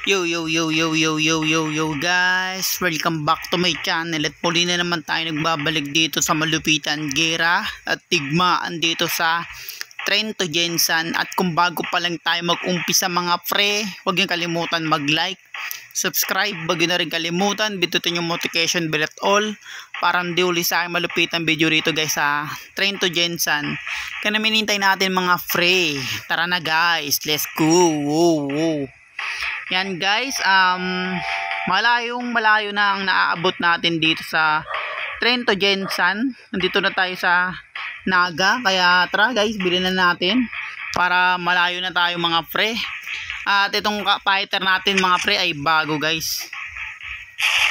Yo guys, welcome back to my channel. At muli na naman tayo nagbabalik dito sa malupitan gera at tigmaan dito sa Trento Gensan. At kung bago pa lang tayo mag-umpisa mga pre, huwag niyong kalimutan mag-like, subscribe, wag niyo na rin kalimutan pindutin yung notification bell at all para hindi uli sa aking malupitan video rito guys sa Trento Gensan. Kaya minintay natin mga pre, tara na guys, let's go. Yan guys, malayo na ang naaabot natin dito sa Trento Gensan. Nandito na tayo sa Naga, kaya tara guys, bilhin na natin para malayo na tayo mga pre. At itong fighter natin mga pre ay bago guys.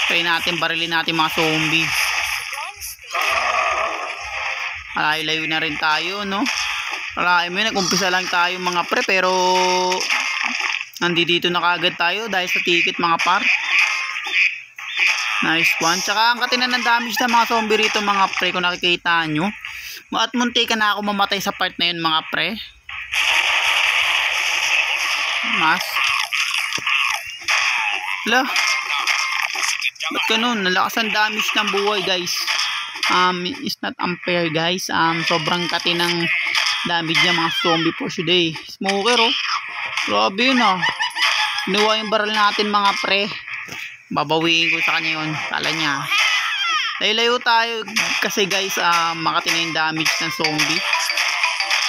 Try natin, barilin natin mga zombie. Malayo na rin tayo, no? Nag-umpisa lang tayo mga pre, pero nandito na kagad tayo dahil sa ticket mga par. Nice one. Tsaka ang katinan ng damage na mga zombie rito mga pre, kung nakikita nyo. At munti ka na ako mamatay sa part na yun mga pre. Mas Hala, ba't ganun? Nalakas ang damage ng buhay guys. It's not unfair guys. Sobrang katinang damage niya mga zombie for today. Smoker oh, grabe yun ah. Inuwa yung barrel natin mga pre. Babawiin ko sa kanya yun. Kala niya layo tayo kasi guys, makati na yung damage ng zombie.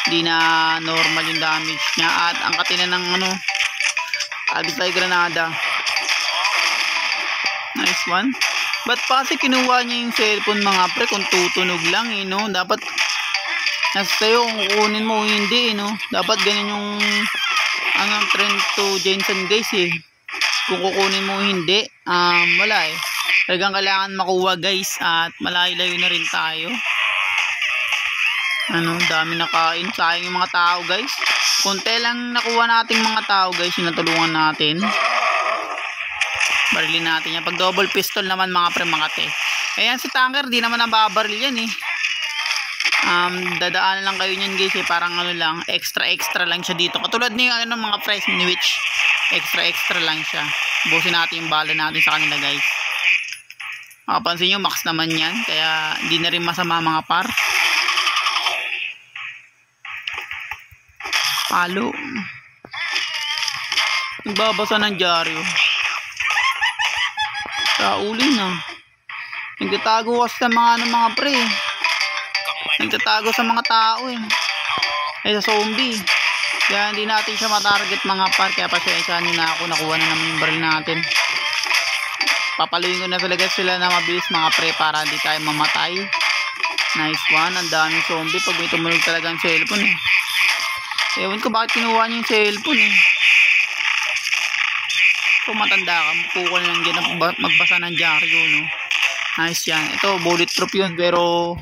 Hindi na normal yung damage niya. At ang katina ng agad tayo granada. Nice one. Ba't pa kasi kinuha niya yung cellphone mga pre kung tutunog lang no? Dapat nasa sa'yo kung kukunin mo o hindi no? Dapat ganun yung Trento Gensan guys Kung kukunin mo o hindi, wala talagang kailangan makuha guys. At malayo-layo na rin tayo. Dami nakain. Sayang yung mga tao guys. Konti lang nakuha nating mga tao guys yung natulungan natin. Barilin natin yan. Pag double pistol naman mga pre makate. Ayan si tanker, di naman nababaril yan dadaanan lang kayo nyan guys parang lang, extra lang siya dito. Katulad ni mga price ni Witch. Extra lang siya. Busin natin yung bala natin sa kanila guys. Makapansin nyo, max naman yan. Kaya hindi na rin masama mga par. Palo. Nagbabasa ng dyaryo. Sa uli na. Nagtatago kasi sa mga pre. Nagtatago sa mga tao sa zombie. Kaya hindi natin siya matarget mga par. Kaya pasensyahan nyo na ako. Nakuha na naman yung baril natin. Papaluin ko na talaga sila na mabilis mga pre para hindi tayo mamatay. Nice one. Ang daming zombie pag may tumunog talaga ang cellphone ewan ko bakit kinuha niya yung cellphone kung matanda ka mukha lang dyan magbasa ng dyaryo no? Nice yan. Ito bulletproof yun pero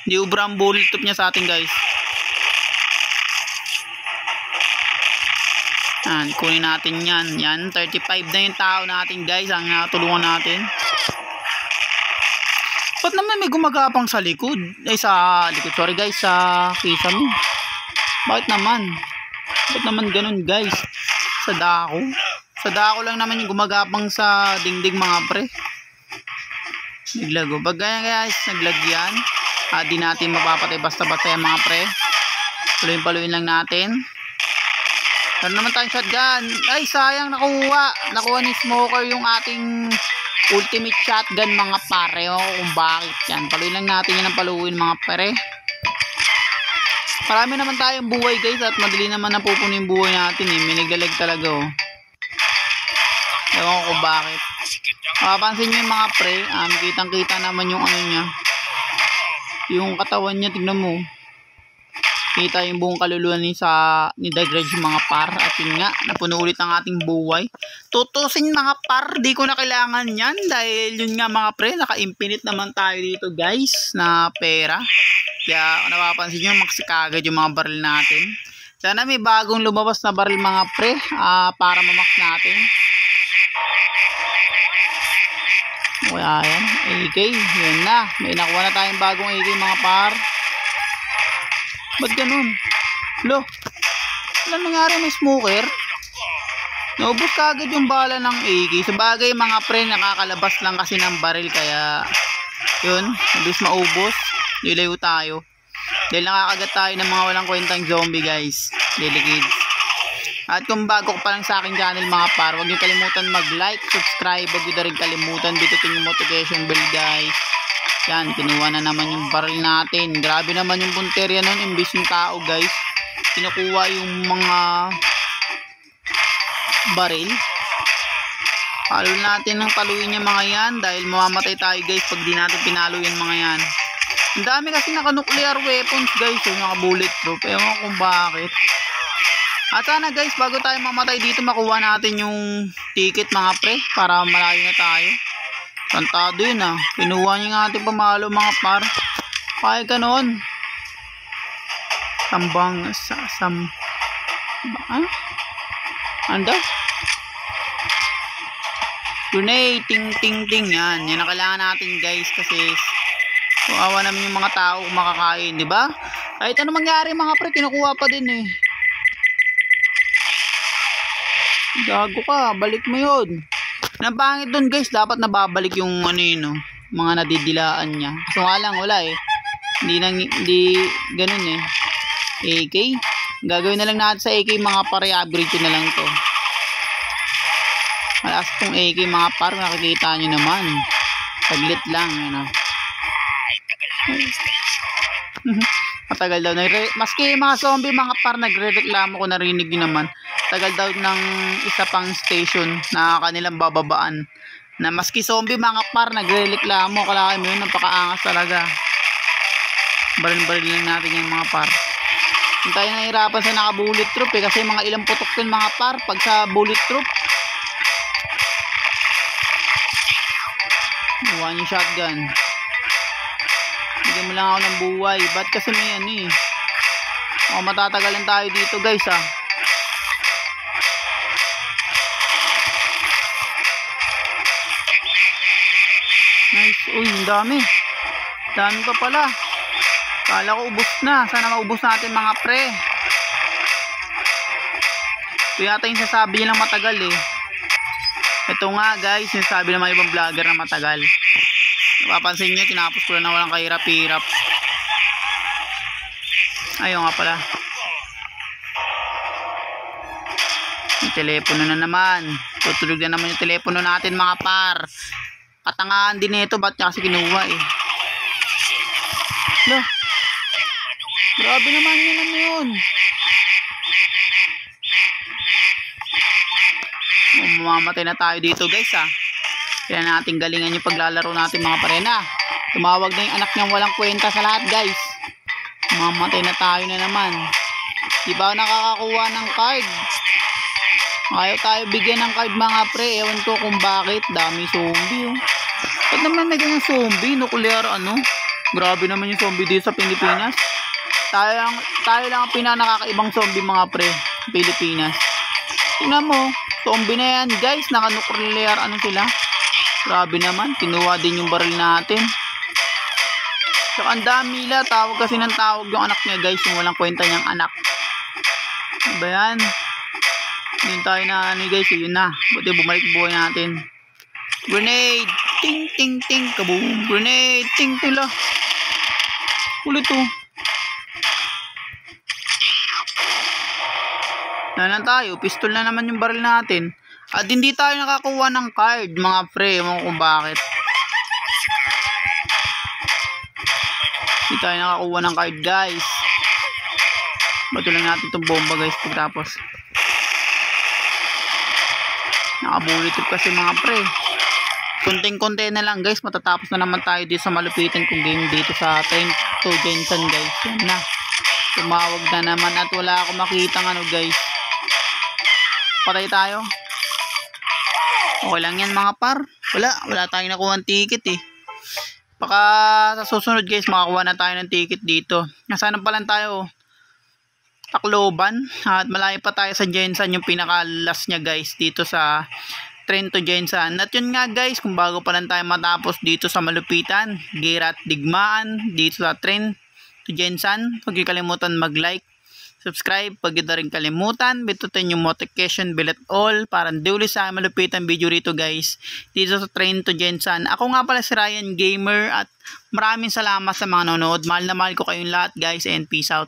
hindi ubra ang bulletproof niya sa atin guys. Kunin natin yan 35 na yung tao natin guys ang natulungan natin. Ba't naman may gumagapang sa likod sorry guys, sa kisame. Bakit naman ganun guys? Sa dako lang naman yung gumagapang sa dingding mga pre. Naglago pag ganyan guys, naglagyan di natin mapapatay basta-basta yung mga pre. Paluin lang natin. Meron naman tayong shotgun. Ay sayang, nakuha ni Smoker yung ating ultimate shotgun mga pare. Kung bakit yan, paluin lang natin yan ng paluin mga pare. Marami naman tayong buhay guys at madali naman napupunin yung buhay natin may naglalag talaga ewan ko bakit. Mapapansin nyo yung mga pre, kitang kita naman yung niya, yung katawan niya, tignan mo. Kita yung buong kaluluwa ni The Grudge mga par. At yun nga, napuno ulit ang ating buhay. Tutusin mga par, di ko na kailangan yan. Dahil yun nga mga pre, naka-infinite naman tayo dito guys na pera. Kaya napapansin nyo, max kagad yung mga baril natin. Sana may bagong lumabas na baril mga pre para mamax natin. Kaya yan, AK, yun na. May nakuha na tayong bagong AK mga par. Ba't ganun? Lo, Wala nangyari, may smoker. Naubos kagad yung bala ng AK. Sabagay mga pre, nakakalabas lang kasi ng baril. Kaya, yun, mabilis maubos. Lilayo tayo. Dahil nakakagat tayo ng mga walang kwentang zombie guys. Daily kids. At kung bago ko pa lang sa aking channel mga par, huwag niyo kalimutan mag-like, subscribe, huwag niyo na rin kalimutan bitutin yung notification bell guys. Yan, kinuha na naman yung baril natin. Grabe naman yung punterya nun, imbis yung tao guys. Kinukuha yung mga baril. Palo natin ng paluin yung mga yan dahil mamamatay tayo guys pag di natin pinalo yung mga yan. Ang dami kasi naka-nuclear weapons guys, so naka-bulletproof. Ewan ko kung bakit. At sana guys, bago tayo mamatay dito, makuha natin yung ticket mga pre, para malayo na tayo. Kantado yun ah. Pinuha niya nga ating pamalo mga par. Kaya ka noon. Sambang, Anda? Grenade, ting ting ting yan. Yan ang kailangan natin guys kasi kawawa naman yung mga tao makakain, di ba? Kahit ano mangyari mga pre, kinukuha pa din eh. Gago ka, balik mo yun. Napangit dun guys, dapat nababalik yung ano yun, no? Mga nadidilaan niya. So nga lang, wala eh. Hindi ganun eh. AK? Gagawin na lang natin sa AK mga pare, upgrade ko na lang to. Malakas tong AK mga par, nakikita nyo naman. Saglit lang, yun o. Matagal daw. Maski mga zombie mga par, nagre-reklamo ko, narinig nyo naman. Tagal daw ng isa pang station na kanilang bababaan. Na maski zombie mga par, nagre-reklamo. Kalakay mo yun, napakaangas talaga. Baril-baril lang natin yung mga par. Hindi tayo nahihirapan sa naka-bullet troop eh. Kasi mga ilang putok yun mga par pag sa bullet troop. Buwan yung shotgun. Bigyan mo lang ako ng buhay. Ba't kasi may ano eh. O matatagalan tayo dito guys ah. Nice. Uy, ang dami. Dami pa pala. Kala ko ubos na. Sana maubos natin mga pre. Ito yata yung sasabi nilang matagal eh. Ito nga guys, yung sabi ng mga ibang vlogger na matagal. Napapansin nyo, tinapos ko na walang kahirap-hirap. Ayun nga pala. Yung telepono na naman. Tutulog na naman yung telepono natin mga par. Katangahan din ito, ba't niya kasi kinuha eh. Lo, grabe naman yun ano yun. Mamamatay na tayo dito guys ah. Kaya natin galingan yung paglalaro natin mga parena. Tumawag na yung anak niyang walang kwenta sa lahat guys. Mamamatay na tayo na naman. Di ba nakakakuha ng card? Ayaw tayo bigyan ng card mga pre. Ewan ko kung bakit. Dami zombie oh. Ba't naman may ganyan zombie? Nuclear ano? Grabe naman yung zombie dito sa Pilipinas. Tayo lang ang pinanakakaibang zombie mga pre. Pilipinas. Tingnan mo. Zombie na yan guys. Naka-nuclear ano sila. Grabe naman. Kinuha din yung baril natin. So ang dami nila. Tawag kasi ng tawag yung anak niya guys. Yung walang kwenta niyang anak. Diba yan? Yun tayo na ano guys. Yun na. Buti bumalik buhay natin. Grenade. Ting ting ting. Kaboom. Grenade. Ting ting la. Ulit oh. Nalan tayo. Pistol na naman yung baril natin. At hindi tayo nakakuha ng card mga pre. Ewan kung bakit. Hindi tayo nakakuha ng card guys. Bato lang natin itong bomba guys pagtapos. Nakabulitip kasi mga pre. Konting-konti na lang guys. Matatapos na naman tayo dito sa malupitan kong game dito sa Train to Jensen guys. Yan na. Tumawag na naman at wala akong makitang ano guys. Patay tayo. Okay lang yan mga par. Wala tayong nakuha ng ticket eh. Baka sa susunod guys makakuha na tayo ng ticket dito. Nasaan pa lang tayo? Tacloban. At malayo pa tayo sa Jensen yung pinaka-last niya guys dito sa Train to Jensen. At yun nga guys, kung bago pa lang tayo matapos dito sa malupitan, Girat Digmaan dito sa Train to Jensen, huwag kalimutan mag-like, subscribe. Pag yun na rin kalimutan, bitutin yung notification bell at all para hindi ulit sa malupitan video rito guys. Dito sa Train to Gensan. Ako nga pala si Ryan Gamer at maraming salamat sa mga nanonood. Mahal na mahal ko kayong lahat guys and peace out.